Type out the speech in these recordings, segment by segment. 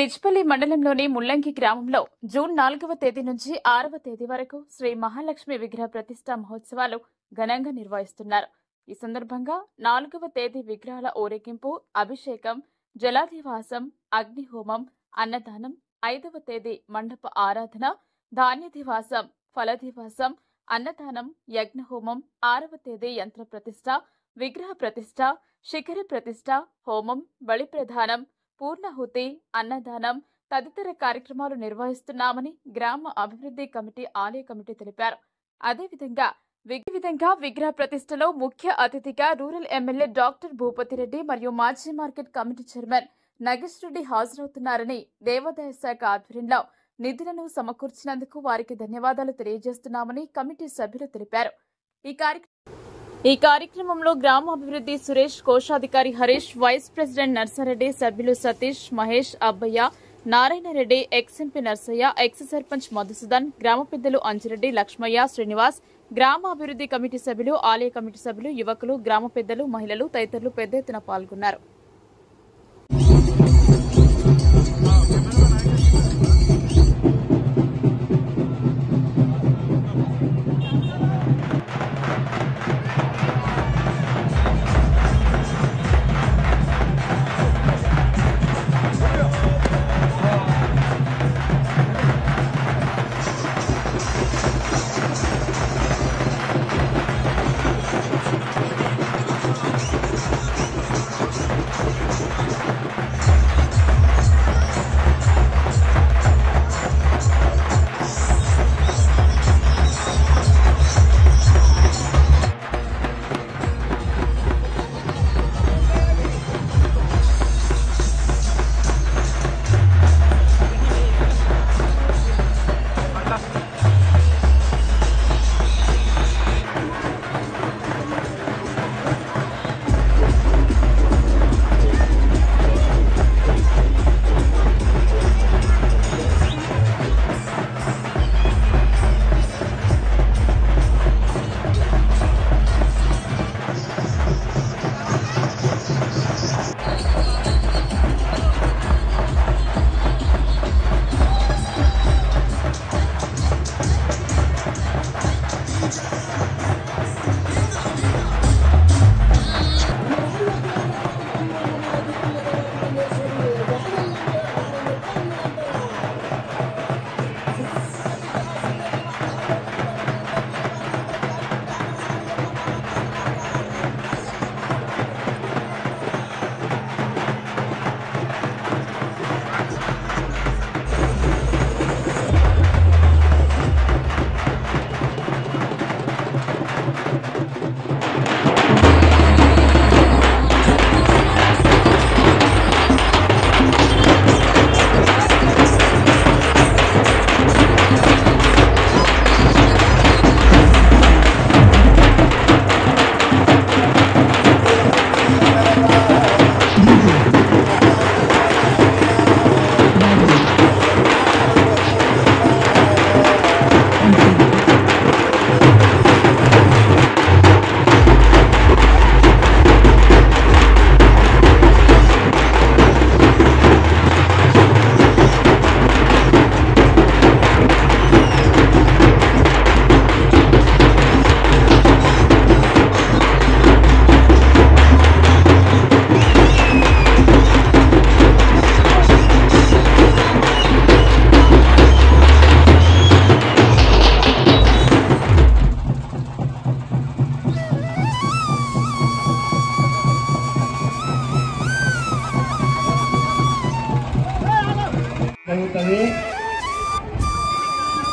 డిచ్పల్లి మండలంలోని ముల్లంకి గ్రామంలో జూన్ 4వ తేదీ నుంచి 6వ తేదీ వరకు శ్రీ మహాలక్ష్మి విగ్రహ ప్రతిష్ఠా మహోత్సవాలు ఘనంగా నిర్వహిస్తున్నారు. ఈ సందర్భంగా 4వ తేదీ విగ్రహాల ఊరేగింపు, అభిషేకం, జలాధివాసం, అగ్నిహోమం, అన్నదానం, 5వ తేదీ మండప ఆరాధన, ధాన్యధివాసం, ఫలధివాసం, అన్నదానం, యజ్ఞహోమం, 6వ తేదీ యంత్ర ప్రతిష్ఠ, విగ్రహ ప్రతిష్ఠ, శిఖర ప్రతిష్ఠ, హోమం, బలి ప్రదానం, పూర్ణాహుతి, అన్నదానం తదితర కార్యక్రమాలు నిర్వహిస్తున్నామని గ్రామ అభివృద్ధి కమిటీ ఆలయ కమిటీ తెలిపారు. అదేవిధంగా విగ్రహ ప్రతిష్టలో ముఖ్య అతిథిగా రూరల్ ఎమ్మెల్యే డాక్టర్ భూపతిరెడ్డి మరియు మాజీ market committee chairman Nagesh Reddy హాజరవుతున్నారని దేవాదాయ శాఖ ఆధ్వర్యంలో నిధులను సమకూర్చినందుకు వారికి ధన్యవాదాలు తెలియజేస్తున్నామని కమిటీ సభ్యులు తెలిపారు. ఈ కార్యక్రమంలో గ్రామ అభివృద్ధి సురేష్, కోశాధికారి హరీష్, వైస్ ప్రెసిడెంట్ నర్సారెడ్డి, సభ్యులు సతీష్, మహేష్, అబ్బయ్య, నారాయణరెడ్డి, ఎక్స్-ఎంపీ నర్సయ్య, ఎక్స్ సర్పంచ్ మధుసూదన్, గ్రామ పెద్దలు అంజిరెడ్డి, లక్ష్మయ్య, శ్రీనివాస్, గ్రామ అభివృద్ధి కమిటీ సభ్యులు, ఆలయ కమిటీ సభ్యులు, యువకులు, గ్రామ పెద్దలు, మహిళలు తదితరులు పెద్ద ఎత్తున పాల్గొన్నారు.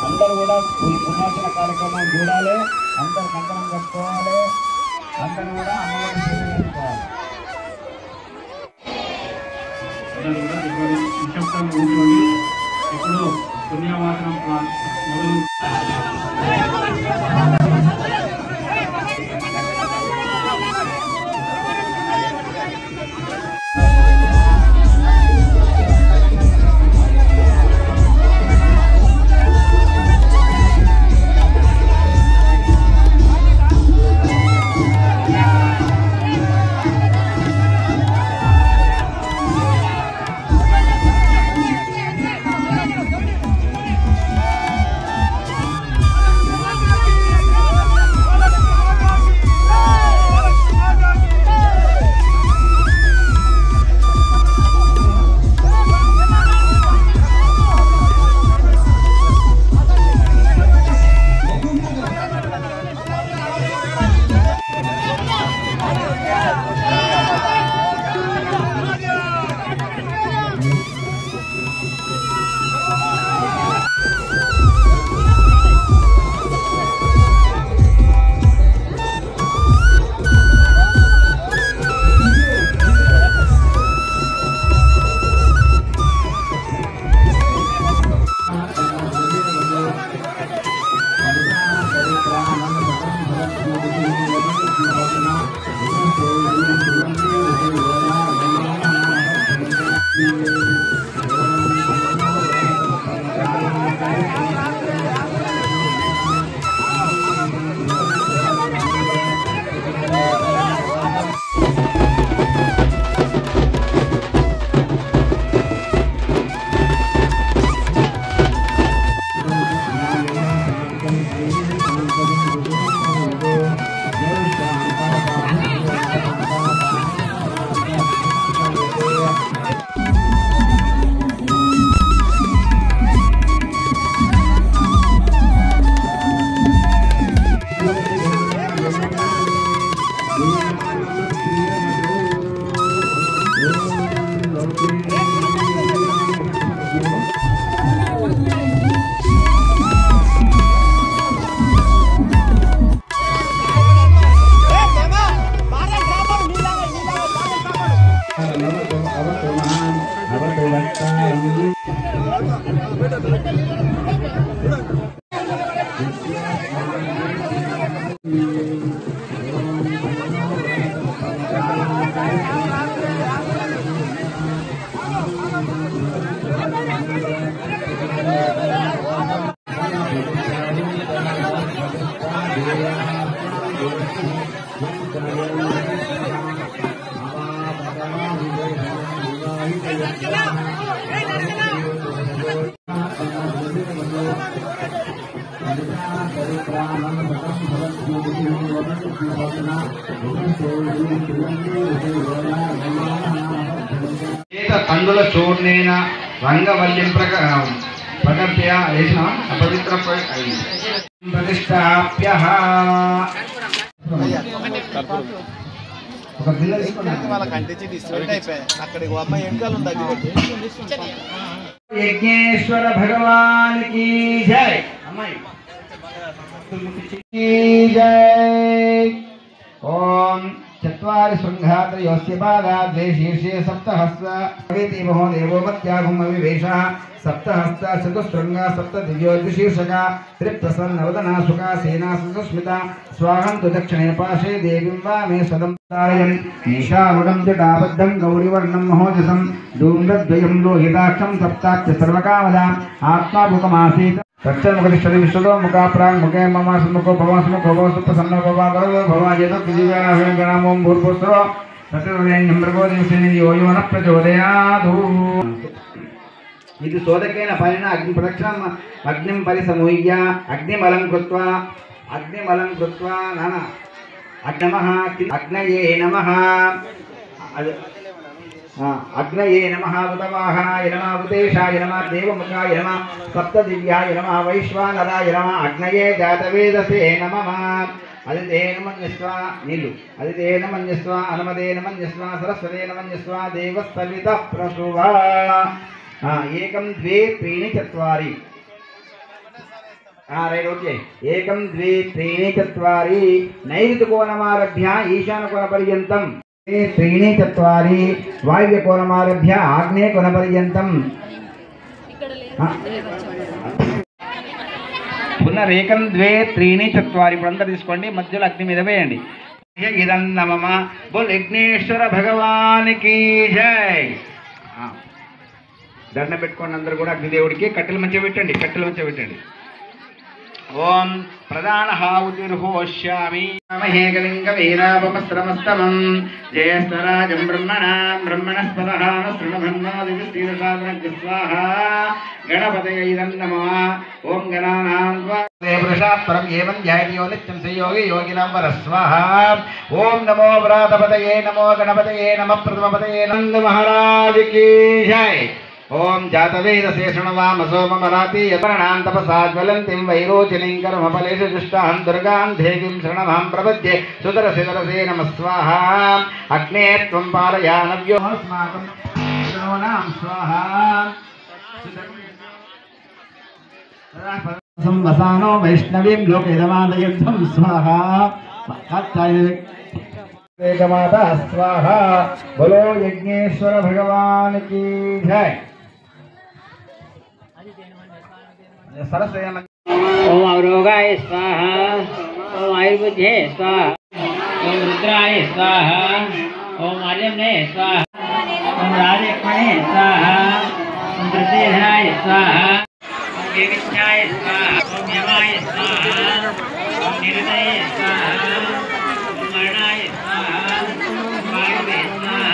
అందరూ కూడా ఈ పుణ్యాసన కార్యక్రమం చూడాలి, అందరు కంకణం కట్టుకోవాలి, అందరూ కూడా అమ్మవారి సేవ చేసుకోవాలి. నిశ్శబ్దంగా కూర్చోండి. ఇప్పుడు పుణ్యవాసనం మొదలు. కందుల చూర్ణేన రంగవల్లిం ప్రకల్ప్య వేసిన అపవిత్ర ప్రతిష్టాప్య ఒక గిల్ల యజ్ఞేశ్వర భగవాన్ की जय అమ్మాయి जय ओम चत्वारि शृंघात्रयोस्य पादाद्वे शीर्षे सप्तहस्त भवेति महो देवो मत्यागुम विवेशः सप्तहस्त चतुस्शृंग सप्तदिव्योर्विशीर्षका त्रिप्रसन्नवदना सुखा सेना सुस्मिता स्वाहं तु दक्षिणे पार्श्वे देवीं वामे सदं तारयन् ईशानुगं जटाबद्धं गौरीवर्णं महोजसं धूम्रद्वयं लोहिताक्षं सप्ताख्य सर्वकामदाम् आत्माभुकमासीत् तच्चन्मुखतिष्ठति विश्वतो मुखा प्राङ् मुखे मम सुमुखो भवासुमुखो भवसुप्रसन्नो भवावरो भवाजेतो पृथिव्यां भूर्भुस्रो तत्रेण्यं मृगो दिवसेन यो न प्रचोदयातु इति सोदकेन फलेन अग्निप्रदक्षिणम् अग्निं परिसमूह्य अग्निमलं कृत्वा नाना अग्नमः अग्नये नमः अग्नये नमः उतवाहनाय नमः उतेशाय नमः देवमुखाय नमः सप्तदिव्याय नमः वैश्वानराय नमः अग्नये जातवेदसे नमः अदितेन मन्यस्वा नीलु अदितेन मन्यस्वा अनुमदेन मन्यस्वा सरस्वतेन मन्यस्वा देवस्तवितः प्रसुवा एकं द्वे त्रीणि चत्वारि राइट ओके एकं द्वे त्रीणि चत्वारि नैऋत्यकोणमारभ्य ईशानकोणपर्यन्तं त्रीणि चत्वारि वायव्यकोणमारभ्य आग्नेयकोणपर्यन्तं पुनरेकं द्वे त्रीणि चत्वारि इప్పుడంతా తీసుకోండి మధ్యలో అగ్ని మీద వేయండి ఇదన్నమమ బోల్ యజ్ఞేశ్వర భగవానికి జై దండం పెట్టుకోండి అందరూ కూడా అగ్నిదేవుడికి కట్టెలు మంచిగా పెట్టండి ओम प्रधान हाउतिर्होष्यामि महेकलिंग वीरापमस्त्रमस्तमं जयस्तराजं ब्रह्मणस्पदः नृणभन्नादितिस्तीरसाधनज्ञ स्वाहा गणपतये नमः ओम गणानां देवृषात्परं एवं ध्यायो नित्यं संयोगी योगिनां वरः स्वाहा ओम नमो व्रातपतये नमो गणपतये नमः प्रथमपतये नंद महाराज की जय ओम जातवेदसे शृण्वामसोममराति यतरणां तपसा ज्वलन्तीं वैरोचिनीं कर्मफलेषु जुष्टां दुर्गां देवीं शरणमहं प्रपद्ये सुदरसिदरसे नमः स्वाहा अग्ने त्वं पारयानव्यो अस्माकं शृणोनां स्वाहा संवसानो वैष्णवीं लोकैदमादयन्तं स्वाहा माता स्वाहा बोलो यज्ञेश्वर भगवान की जय ओम अवरोगाय स्वाहा ओम आयुर्बुद्धे स्वाहा ओम रुद्राय स्वाहा ओम आर्यमने स्वाहा ओम राजक्ष्मणे स्वाहा ओम प्रतिधराय स्वाहा ओम देविज्ञाय स्वाहा ओम यमाय स्वाहा ओम निरदये स्वाहा ओम मरणाय स्वाहा ओम वायुवे स्वाहा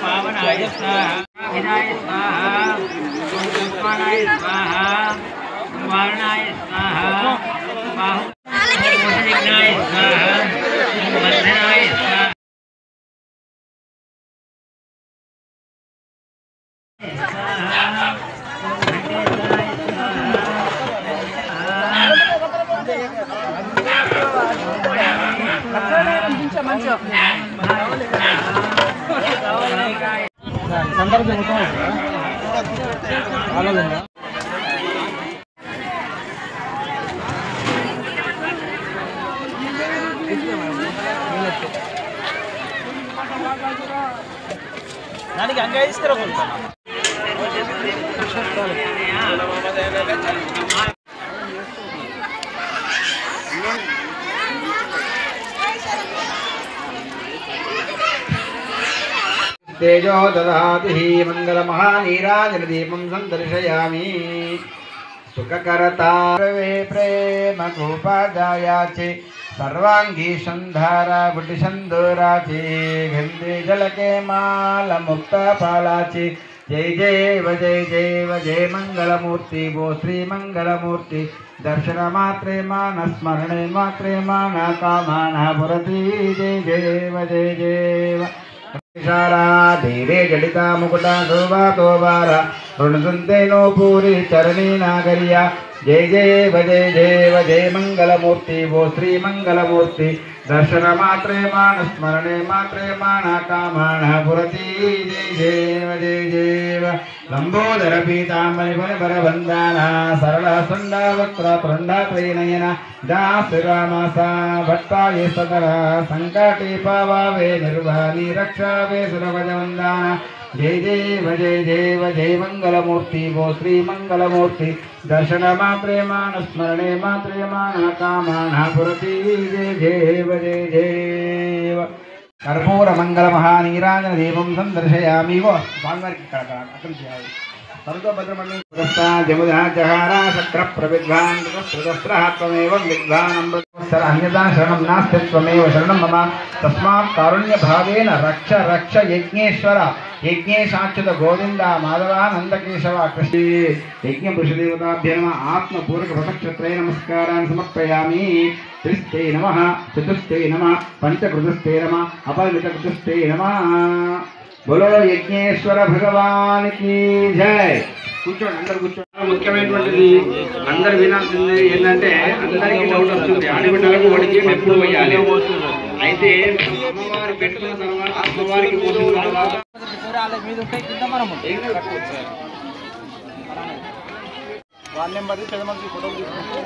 पावनाय स्वाहा विनाय स्वाहा स्वाहाय स्वाहा वारणाय स्वाहा बाहुनाय स्वाहा बंधनाय स्वाहा संदर्भ దానికి అంగా తీసుకురా तेजो ददाति मंगलमहानीराजनदीपं संदर्शयामि सुखकरतारवे प्रेम गोपादायाचे सर्वांगी संधारा बुद्धि संदूराचे गंधे जलके माल मुक्त पालाचे जय जय मंगलमूर्ति वो श्री मंगलमूर्ति दर्शन मात्रे मान स्मरणे मात्रे मान कामाना पुरति जय जय देवे जडिता मुकुटा शोभा तोबारा ऋणसुंते नो पूरी चरणी नागरिया जय जय मंगलमूर्ति वो श्री मंगलमूर्ति दर्शन मात्रे मान स्मरणे मात्रे मान कामाण पुरति जय लंबोदर पीतांबरबर बंदाना सरल सुंड वक्र प्रंडा त्रिनयना दासरामासा भट्टाये सदर संकटी पावावे निर्वाणी रक्षावे सुरभजवंदाना जय जय मंगलमूर्ति वो श्री मंगलमूर्ति दर्शन मात्रे मान स्मरणे मात्रे मान कामाण पुरति जय कर्पूर मंगल महानीराजन दीपं संदर्शयामि वो स्वामिवारिकी अక్కడ చేయాలి सर्वभद्रमणि जमुदा जहारा शक्र प्रविद्वान् त्वमेवं विद्वान् अन्यथा शरणं नास्ति त्वमेव शरणं मम तस्मात् कारुण्य भावेन रक्ष रक्ष यज्ञेश्वर यज्ञेशाच्युत गोविंद माधवानंदकेशव कृष्ण यज्ञ पुरुषदेवताभ्य नमः आत्मपूर्वक भक्तक्षत्रे नमस्कारान् समर्पयामि त्रिस्ते नमः चतुस्ते नमः पंचकृतस्ते नमः अपरिमितकृतस्ते नमः बोलो यज्ञेश्वर भगवान की जय కూర్చోండి అందరూ కూర్చోండి ముఖ్యమైనటువంటిది అందరూ వినాల్సింది ఏంటంటే అందరికీ డౌట్ వస్తుంది ఆడబిడ్డలకు వడికి ఎప్పుడు పోయాలి అయితే అమ్మవారు పెట్టుకున్న తర్వాత అమ్మవారికి పోసిన తర్వాత వాళ్ళ నెంబర్ పెద్ద మనిషి ఫోటోలు తీసుకుంటే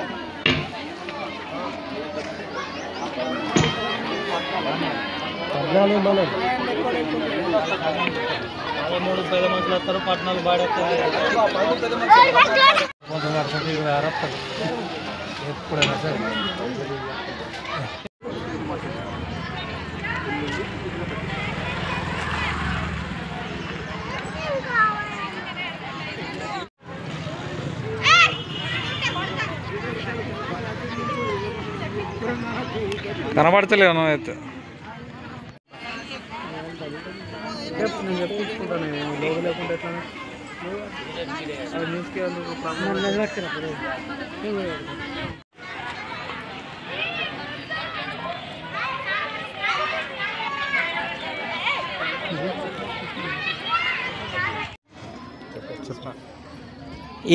మూడు పెద్ద మనుషులు వస్తారు పట్టణాలు బాడేస్తారు ఎప్పుడైనా సరే కనబడతలేను అయితే నేను చెప్పించుకుంటాను లోగో లేకుండా ఎట్లా న్యూస్కి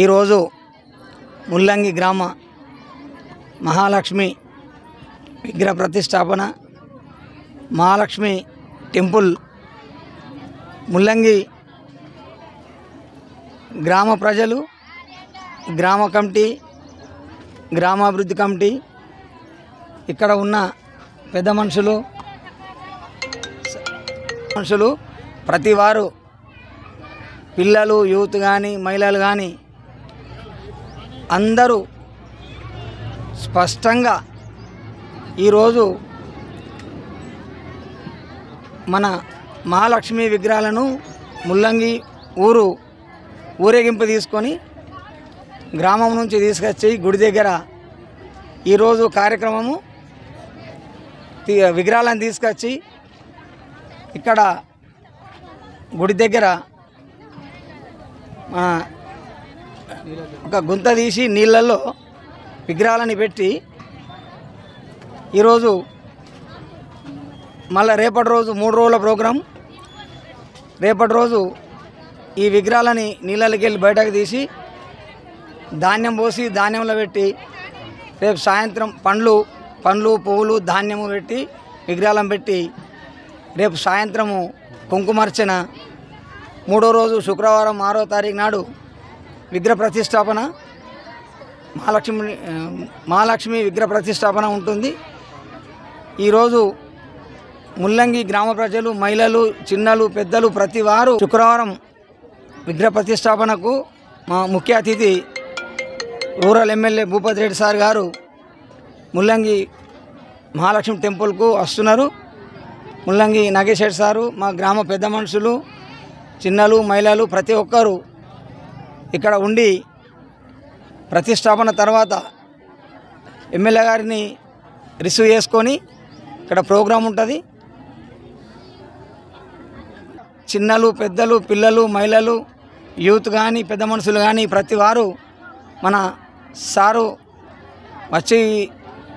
ఈరోజు ముల్లంగి గ్రామ మహాలక్ష్మి విగ్రహ ప్రతిష్టాపన మహాలక్ష్మి టెంపుల్ ముల్లంగి గ్రామ ప్రజలు గ్రామ కమిటీ గ్రామాభివృద్ధి కమిటీ ఇక్కడ ఉన్న పెద్ద మనుషులు ప్రతి వారు పిల్లలు యూత్ కానీ మహిళలు కానీ అందరూ స్పష్టంగా ఈరోజు మన మహాలక్ష్మి విగ్రహాలను ముల్లంగి ఊరేగింపు తీసుకొని గ్రామం నుంచి తీసుకొచ్చి గుడి దగ్గర ఈరోజు కార్యక్రమము విగ్రహాలను తీసుకొచ్చి ఇక్కడ గుడి దగ్గర ఒక గుంత తీసి నీళ్ళల్లో విగ్రహాలని పెట్టి ఈరోజు మళ్ళీ రేపటి రోజు 3 రోజుల ప్రోగ్రాం రేపటి రోజు ఈ విగ్రహాలని నీళ్ళకి వెళ్ళి బయటకు తీసి ధాన్యం పోసి ధాన్యంలో పెట్టి రేపు సాయంత్రం పండ్లు పువ్వులు ధాన్యము పెట్టి విగ్రహాలను పెట్టి రేపు సాయంత్రము కుంకుమార్చన 3వ రోజు శుక్రవారం 6వ తారీఖు నాడు విగ్రహ ప్రతిష్టాపన మహాలక్ష్మి విగ్రహ ప్రతిష్టాపన ఉంటుంది. ఈరోజు ముల్లంగి గ్రామ ప్రజలు, మహిళలు, చిన్నలు, పెద్దలు ప్రతి వారు శుక్రవారం విగ్రహ ప్రతిష్టాపనకు మా ముఖ్య అతిథి rural MLA Bhupathi Reddy sir గారు ముల్లంగి మహాలక్ష్మి టెంపుల్కు వస్తున్నారు. ముల్లంగి నాగేష్ రెడ్డి సారు, మా గ్రామ పెద్ద మనుషులు, చిన్నలు, మహిళలు ప్రతి ఒక్కరూ ఇక్కడ ఉండి ప్రతిష్టాపన తర్వాత ఎమ్మెల్యే గారిని రిసీవ్ చేసుకొని ఇక్కడ ప్రోగ్రాం ఉంటుంది. చిన్నలు, పెద్దలు, పిల్లలు, మహిళలు, యూత్ కానీ పెద్ద మనుషులు కానీ ప్రతి వారు మన సారు వచ్చి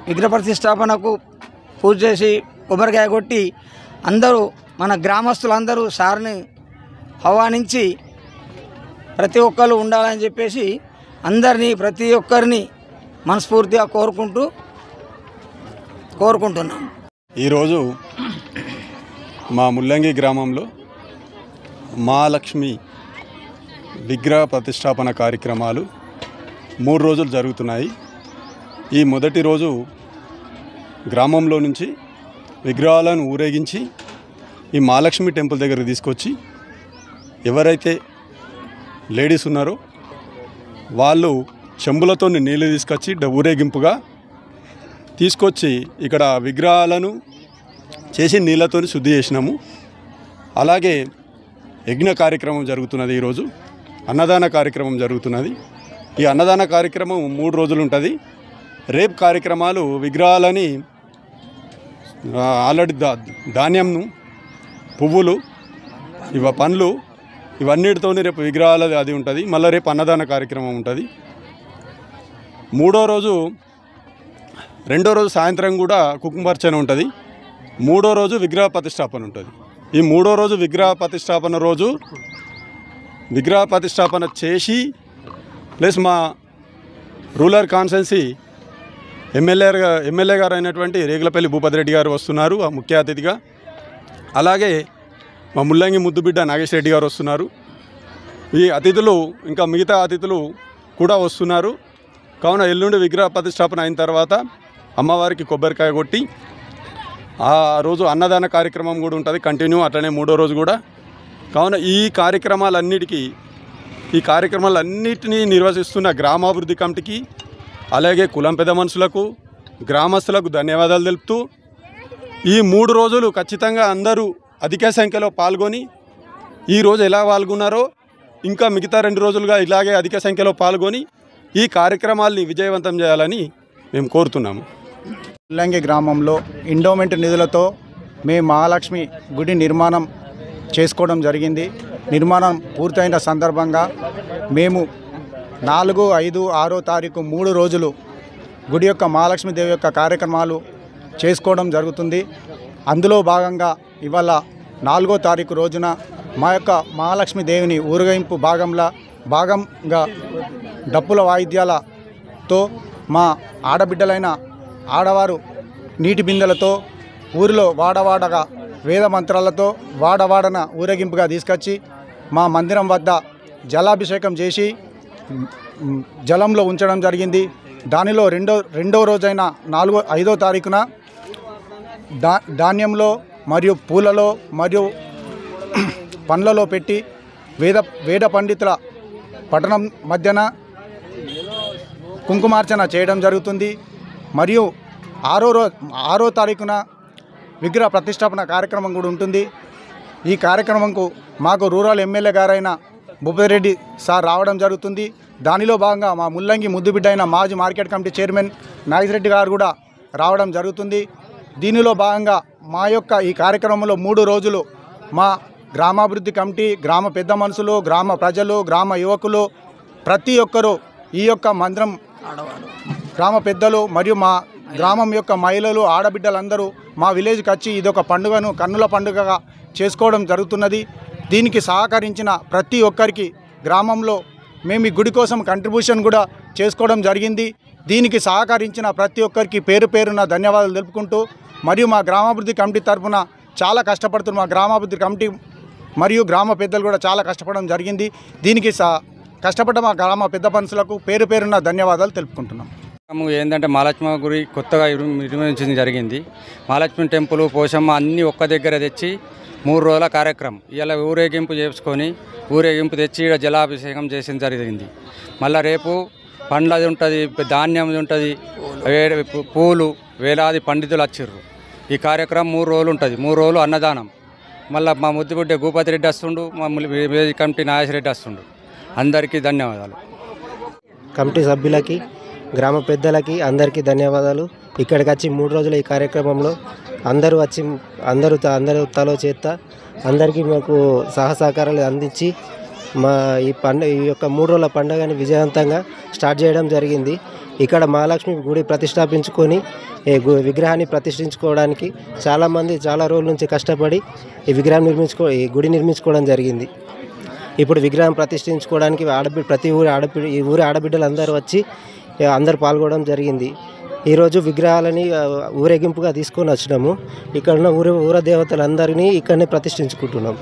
విగ్రహ ప్రతిష్టాపనకు పూజ చేసి కొబ్బరికాయ కొట్టి అందరూ మన గ్రామస్తులందరూ సార్ని ఆహ్వానించి ప్రతి ఒక్కరు ఉండాలని చెప్పేసి అందరినీ ప్రతి ఒక్కరిని మనస్ఫూర్తిగా కోరుకుంటున్నాం. ఈరోజు మా ముల్లంగి గ్రామంలో మహాలక్ష్మి విగ్రహ ప్రతిష్టాపన కార్యక్రమాలు 3 రోజులు జరుగుతున్నాయి. ఈ మొదటి రోజు గ్రామంలో నుంచి విగ్రహాలను ఊరేగించి ఈ మహాలక్ష్మి టెంపుల్ దగ్గరకు తీసుకొచ్చి ఎవరైతే లేడీస్ ఉన్నారో వాళ్ళు చెంబులతో నీళ్ళు తీసుకొచ్చి ఊరేగింపుగా తీసుకొచ్చి ఇక్కడ విగ్రహాలను చేసి నీళ్ళతో శుద్ధి చేసినాము. అలాగే యజ్ఞ కార్యక్రమం జరుగుతున్నది. ఈరోజు అన్నదాన కార్యక్రమం జరుగుతున్నది. ఈ అన్నదాన కార్యక్రమం 3 రోజులు ఉంటుంది. రేపు కార్యక్రమాలు విగ్రహాలని ఆల్రెడీ ధాన్యంను, పువ్వులు, పండ్లు ఇవన్నిటితో రేపు విగ్రహాలు అది ఉంటుంది. మళ్ళీ రేపు అన్నదాన కార్యక్రమం ఉంటుంది. రెండో రోజు సాయంత్రం కూడా కుంకుమార్చన ఉంటుంది. 3వ రోజు విగ్రహ ప్రతిష్టాపన ఉంటుంది. ఈ 3వ రోజు విగ్రహ ప్రతిష్టాపన చేసి ప్లస్ మా రూరల్ కాన్స్టిట్యున్సీ ఎమ్మెల్యే గారు అయినటువంటి రేగులపల్లి భూపతి రెడ్డి గారు వస్తున్నారు ఆ ముఖ్య అతిథిగా. అలాగే మా ముల్లంగి ముద్దుబిడ్డ నాగేష్ రెడ్డి గారు వస్తున్నారు. ఈ అతిథులు ఇంకా మిగతా అతిథులు కూడా వస్తున్నారు. కావున ఎల్లుండి విగ్రహ ప్రతిష్టాపన అయిన తర్వాత అమ్మవారికి కొబ్బరికాయ కొట్టి ఆ రోజు అన్నదాన కార్యక్రమం కూడా ఉంటుంది కంటిన్యూ. అట్లనే 3వ రోజు కూడా. కావున ఈ కార్యక్రమాలన్నిటినీ నిర్వహిస్తున్న గ్రామాభివృద్ధి కమిటీకి, అలాగే కులం పెద్ద మనుషులకు, గ్రామస్తులకు ధన్యవాదాలు తెలుపుతూ ఈ 3 రోజులు ఖచ్చితంగా అందరూ అధిక సంఖ్యలో పాల్గొని ఈరోజు ఎలా పాల్గొన్నారో ఇంకా మిగతా 2 రోజులుగా ఇలాగే అధిక సంఖ్యలో పాల్గొని ఈ కార్యక్రమాల్ని విజయవంతం చేయాలని మేము కోరుతున్నాము. ముల్లంగి గ్రామంలో ఎండోమెంట్ నిధులతో మేము మహాలక్ష్మి గుడి నిర్మాణం చేసుకోవడం జరిగింది. నిర్మాణం పూర్తయిన సందర్భంగా మేము 4, 5, 6వ తారీఖు 3 రోజులు గుడి యొక్క మహాలక్ష్మీదేవి యొక్క కార్యక్రమాలు చేసుకోవడం జరుగుతుంది. అందులో భాగంగా ఇవాళ 4వ తారీఖు రోజున మా యొక్క మహాలక్ష్మీదేవిని ఊరేగింపు భాగంగా డప్పుల వాయిద్యాలతో మా ఆడబిడ్డలైన ఆడవారు నీటి బిందెలతో ఊరిలో వాడవాడగా వేద మంత్రాలతో వాడవాడన ఊరేగింపుగా తీసుకొచ్చి మా మందిరం వద్ద జలాభిషేకం చేసి జలంలో ఉంచడం జరిగింది. దానిలో రెండో రోజైన 5వ తారీఖున ధాన్యంలో మరియు పూలలో మరియు పండ్లలో పెట్టి వేద పండితుల పఠనం మధ్యన కుంకుమార్చన చేయడం జరుగుతుంది. మరియు 6వ తారీఖున విగ్రహ ప్రతిష్టాపన కార్యక్రమం కూడా ఉంటుంది. ఈ కార్యక్రమంకు మాకు రూరల్ ఎమ్మెల్యే గారైన భూపతి రెడ్డి సార్ రావడం జరుగుతుంది. దానిలో భాగంగా మా ముల్లంగి ముద్దుబిడ్డ అయిన మాజీ market committee chairman Nagesh Reddy గారు కూడా రావడం జరుగుతుంది. దీనిలో భాగంగా మా యొక్క ఈ కార్యక్రమంలో 3 రోజులు మా గ్రామాభివృద్ధి కమిటీ, గ్రామ పెద్ద మనుషులు, గ్రామ ప్రజలు, గ్రామ యువకులు ప్రతి ఒక్కరూ ఈ యొక్క మందిరం గ్రామ పెద్దలు మరియు మా గ్రామం యొక్క మహిళలు, ఆడబిడ్డలందరూ మా విలేజ్కి వచ్చి ఇదొక పండుగను కన్నుల పండుగగా చేసుకోవడం జరుగుతున్నది. దీనికి సహకరించిన ప్రతి ఒక్కరికి గ్రామంలో మేము ఈ గుడి కోసం కంట్రిబ్యూషన్ కూడా చేసుకోవడం జరిగింది. దీనికి సహకరించిన ప్రతి ఒక్కరికి పేరు పేరున ధన్యవాదాలు తెలుపుకుంటూ, మరియు మా గ్రామాభివృద్ధి కమిటీ తరఫున చాలా కష్టపడుతున్న మా గ్రామాభివృద్ధి కమిటీ మరియు గ్రామ పెద్దలు కూడా చాలా కష్టపడడం జరిగింది. దీనికి కష్టపడ్డ మా గ్రామ పెద్ద మనుషులకు పేరు పేరున్న ధన్యవాదాలు తెలుపుకుంటున్నాం. ఏంటంటే మహాలక్ష్మి గుడి కొత్తగా నిర్మించడం జరిగింది. మహాలక్ష్మి టెంపుల్, పోషమ్మ అన్నీ ఒక్క దగ్గర తెచ్చి 3 రోజుల కార్యక్రమం. ఇలా ఊరేగింపు చేసుకొని ఊరేగింపు తెచ్చి ఇక్కడ జలాభిషేకం చేసిన జరిగింది. మళ్ళీ రేపు పండ్లది ఉంటుంది, ధాన్యం ఉంటుంది, పూలు, వేలాది పండితులు వచ్చిర్రు. ఈ కార్యక్రమం 3 రోజులు ఉంటుంది. 3 రోజులు అన్నదానం. మళ్ళీ మా ముద్దుబిడ్డ భూపతి రెడ్డి వస్తుండు, మా విలేజ్ కమిటీ నాగేశ్వరరెడ్డి వస్తుండు. అందరికీ ధన్యవాదాలు. కమిటీ సభ్యులకి, గ్రామ పెద్దలకి అందరికీ ధన్యవాదాలు. ఇక్కడికి వచ్చి 3 రోజుల ఈ కార్యక్రమంలో అందరూ తలో చేత్తా అందరికీ మాకు సహకారాలు అందించి మా ఈ యొక్క 3 రోజుల పండుగని విజయవంతంగా స్టార్ట్ చేయడం జరిగింది. ఇక్కడ మహాలక్ష్మి గుడి ప్రతిష్టాపించుకొని విగ్రహాన్ని ప్రతిష్ఠించుకోవడానికి చాలామంది చాలా రోజుల నుంచి కష్టపడి ఈ గుడి నిర్మించుకోవడం జరిగింది. ఇప్పుడు విగ్రహం ప్రతిష్ఠించుకోవడానికి ప్రతి ఊరి ఆడబిడ్డలు అందరూ వచ్చి అందరూ పాల్గొనడం జరిగింది. ఈరోజు విగ్రహాలని ఊరేగింపుగా తీసుకొని వచ్చినాము. ఇక్కడ ఉన్న ఊర దేవతలందరినీ ఇక్కడనే ప్రతిష్ఠించుకుంటున్నాం.